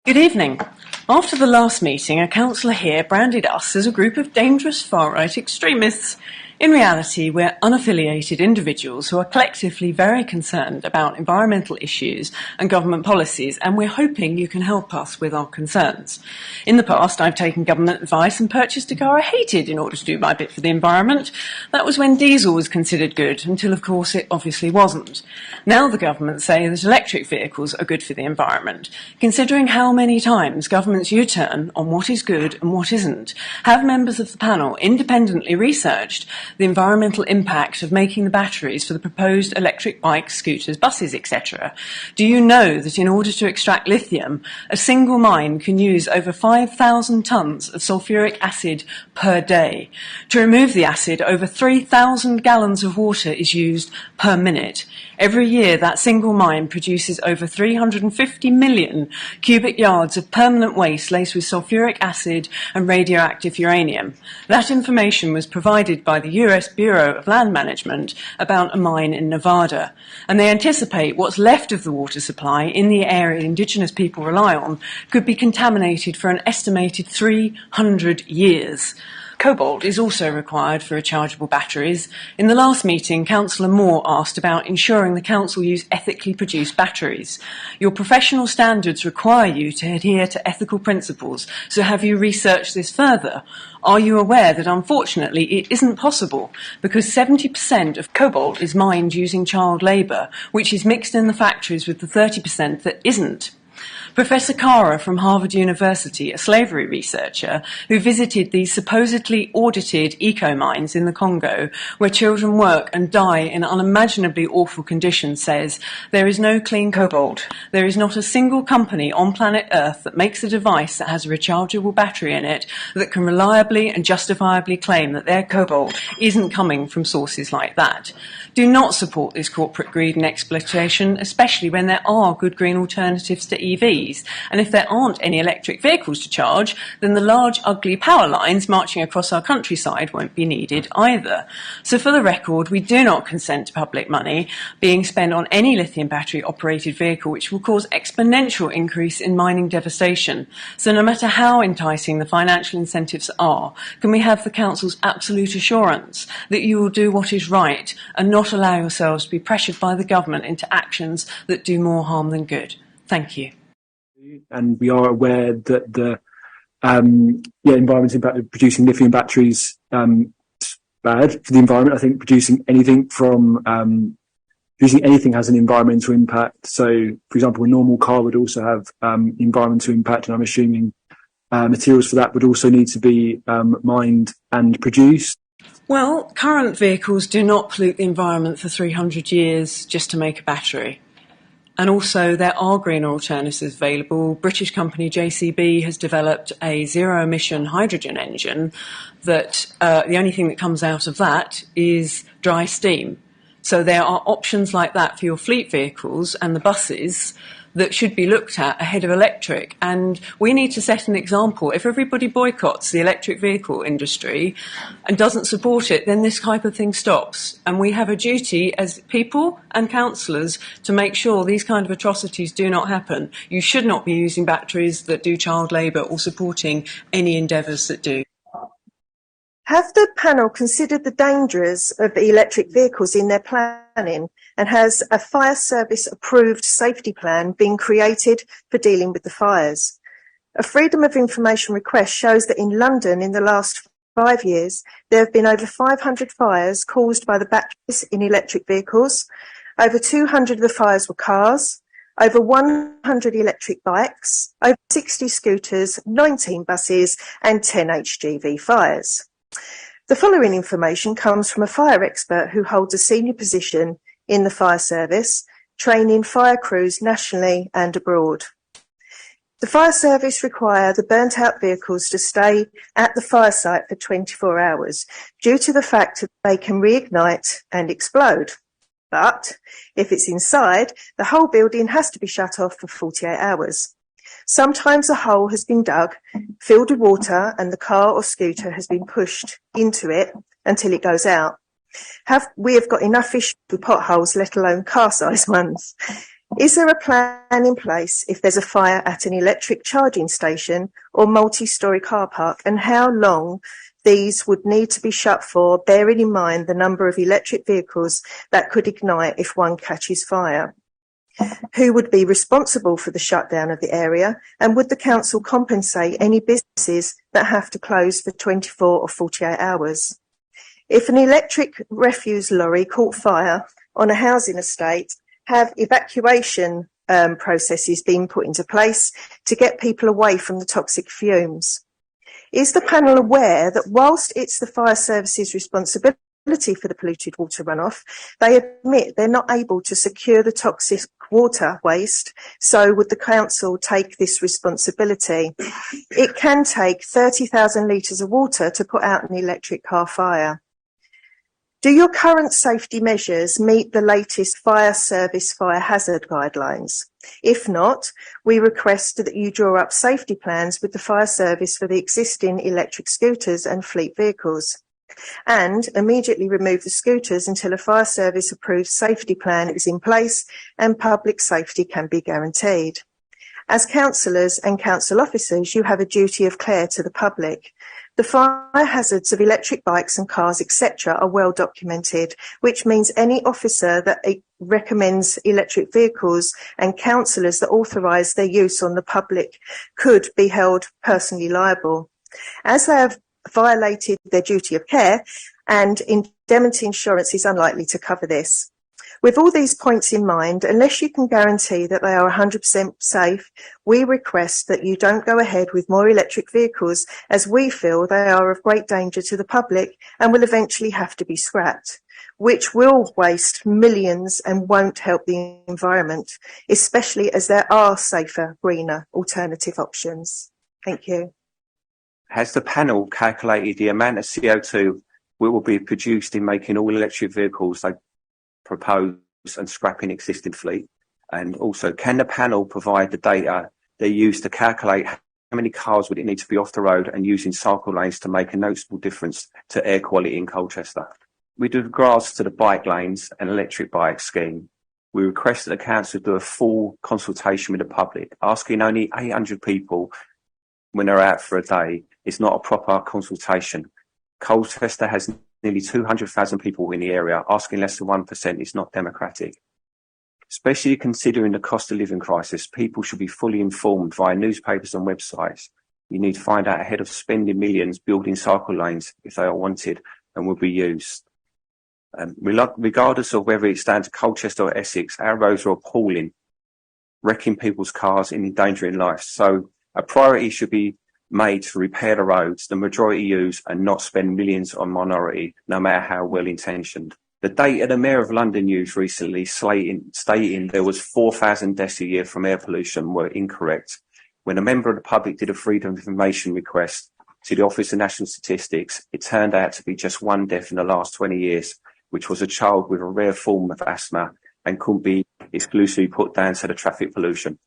Good evening. After the last meeting, a councillor here branded us as a group of dangerous far-right extremists. In reality, we're unaffiliated individuals who are collectively very concerned about environmental issues and government policies, and we're hoping you can help us with our concerns. In the past, I've taken government advice and purchased a car I hated in order to do my bit for the environment. That was when diesel was considered good, until of course it obviously wasn't. Now the government say that electric vehicles are good for the environment. Considering how many times governments U-turn on what is good and what isn't, have members of the panel independently researched the environmental impact of making the batteries for the proposed electric bikes, scooters, buses, etc. Do you know that in order to extract lithium, a single mine can use over 5,000 tonnes of sulfuric acid per day? To remove the acid, over 3,000 gallons of water is used per minute. Every year, that single mine produces over 350 million cubic yards of permanent waste laced with sulfuric acid and radioactive uranium. That information was provided by the US Bureau of Land Management about a mine in Nevada, and they anticipate what's left of the water supply in the area indigenous people rely on could be contaminated for an estimated 300 years. Cobalt is also required for rechargeable batteries. In the last meeting, Councillor Moore asked about ensuring the Council use ethically produced batteries. Your professional standards require you to adhere to ethical principles, so have you researched this further? Are you aware that unfortunately it isn't possible because 70% of cobalt is mined using child labour, which is mixed in the factories with the 30% that isn't? Professor Kara from Harvard University, a slavery researcher who visited these supposedly audited eco-mines in the Congo, where children work and die in unimaginably awful conditions, says, there is no clean cobalt. There is not a single company on planet Earth that makes a device that has a rechargeable battery in it that can reliably and justifiably claim that their cobalt isn't coming from sources like that. Do not support this corporate greed and exploitation, especially when there are good green alternatives to EVs. And if there aren't any electric vehicles to charge, then the large, ugly power lines marching across our countryside won't be needed either. So for the record, we do not consent to public money being spent on any lithium battery-operated vehicle, which will cause exponential increase in mining devastation. So no matter how enticing the financial incentives are, can we have the Council's absolute assurance that you will do what is right and not allow yourselves to be pressured by the government into actions that do more harm than good? Thank you. And we are aware that the environmental impact of producing lithium batteries is bad for the environment. I think producing anything has an environmental impact. So, for example, a normal car would also have environmental impact, and I'm assuming materials for that would also need to be mined and produced. Well, current vehicles do not pollute the environment for 300 years just to make a battery. And also there are greener alternatives available. British company JCB has developed a zero-emission hydrogen engine that the only thing that comes out of that is dry steam. So there are options like that for your fleet vehicles and the buses that should be looked at ahead of electric. And we need to set an example. If everybody boycotts the electric vehicle industry and doesn't support it, then this type of thing stops. And we have a duty as people and councillors to make sure these kind of atrocities do not happen. You should not be using batteries that do child labour or supporting any endeavours that do. Have the panel considered the dangers of electric vehicles in their planning, and has a fire service approved safety plan been created for dealing with the fires? A Freedom of Information request shows that in London in the last 5 years there have been over 500 fires caused by the batteries in electric vehicles. Over 200 of the fires were cars, over 100 electric bikes, over 60 scooters, 19 buses and 10 HGV fires. The following information comes from a fire expert who holds a senior position in the fire service, training fire crews nationally and abroad. The fire service require the burnt out vehicles to stay at the fire site for 24 hours due to the fact that they can reignite and explode. But if it's inside, the whole building has to be shut off for 48 hours. Sometimes a hole has been dug, filled with water, and the car or scooter has been pushed into it until it goes out. We have got enough issues with potholes, let alone car-sized ones. Is there a plan in place if there's a fire at an electric charging station or multi-storey car park, and how long these would need to be shut for, bearing in mind the number of electric vehicles that could ignite if one catches fire? Who would be responsible for the shutdown of the area, and would the council compensate any businesses that have to close for 24 or 48 hours? If an electric refuse lorry caught fire on a housing estate, have evacuation processes been put into place to get people away from the toxic fumes? Is the panel aware that whilst it's the fire service's responsibility for the polluted water runoff, they admit they're not able to secure the toxic water waste, so would the council take this responsibility? It can take 30,000 litres of water to put out an electric car fire. Do your current safety measures meet the latest fire service fire hazard guidelines? If not, we request that you draw up safety plans with the fire service for the existing electric scooters and fleet vehicles, and immediately remove the scooters until a fire service approved safety plan is in place and public safety can be guaranteed. As councillors and council officers, you have a duty of care to the public. The fire hazards of electric bikes and cars, etc., are well documented, which means any officer that recommends electric vehicles and councillors that authorise their use on the public could be held personally liable. As they have violated their duty of care, and indemnity insurance is unlikely to cover this. With all these points in mind, unless you can guarantee that they are 100% safe, we request that you don't go ahead with more electric vehicles, as we feel they are of great danger to the public and will eventually have to be scrapped, which will waste millions and won't help the environment, especially as there are safer, greener alternative options. Thank you. Has the panel calculated the amount of CO2 that will be produced in making all electric vehicles they propose and scrapping existing fleet? And also, can the panel provide the data they use to calculate how many cars would it need to be off the road and using cycle lanes to make a noticeable difference to air quality in Colchester? With regards to the bike lanes and electric bike scheme, we request that the council do a full consultation with the public. Asking only 800 people when they're out for a day is not a proper consultation. Colchester has nearly 200,000 people in the area. Asking less than 1% is not democratic. Especially considering the cost of living crisis, people should be fully informed via newspapers and websites. You need to find out ahead of spending millions building cycle lanes if they are wanted and will be used. Regardless of whether it's down to Colchester or Essex, our roads are appalling, wrecking people's cars and endangering life. So a priority should be made to repair the roads the majority use and not spend millions on minority, no matter how well intentioned. The data the Mayor of London used recently stating there was 4,000 deaths a year from air pollution were incorrect. When a member of the public did a Freedom of Information request to the Office of National Statistics, it turned out to be just one death in the last 20 years, which was a child with a rare form of asthma and couldn't be exclusively put down to the traffic pollution.